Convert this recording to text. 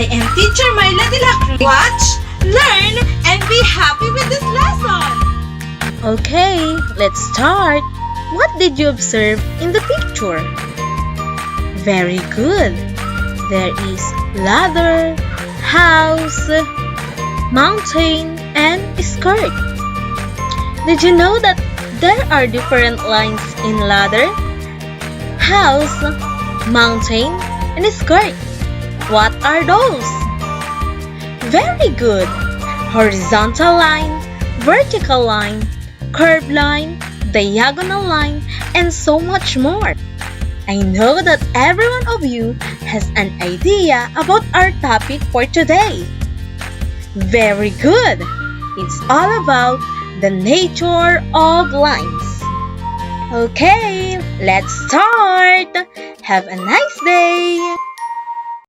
I am teacher Myla de la Cruz. Watch, learn, and be happy with this lesson. Okay, let's start. What did you observe in the picture? Very good. There is ladder, house, mountain, and skirt. Did you know that there are different lines in ladder, house, mountain, and skirt? What are those? Very good. Horizontal line, vertical line, curved line, diagonal line, and so much more. I know that every one of you has an idea about our topic for today. Very good. It's all about the nature of lines. Okay, let's start. Have a nice day.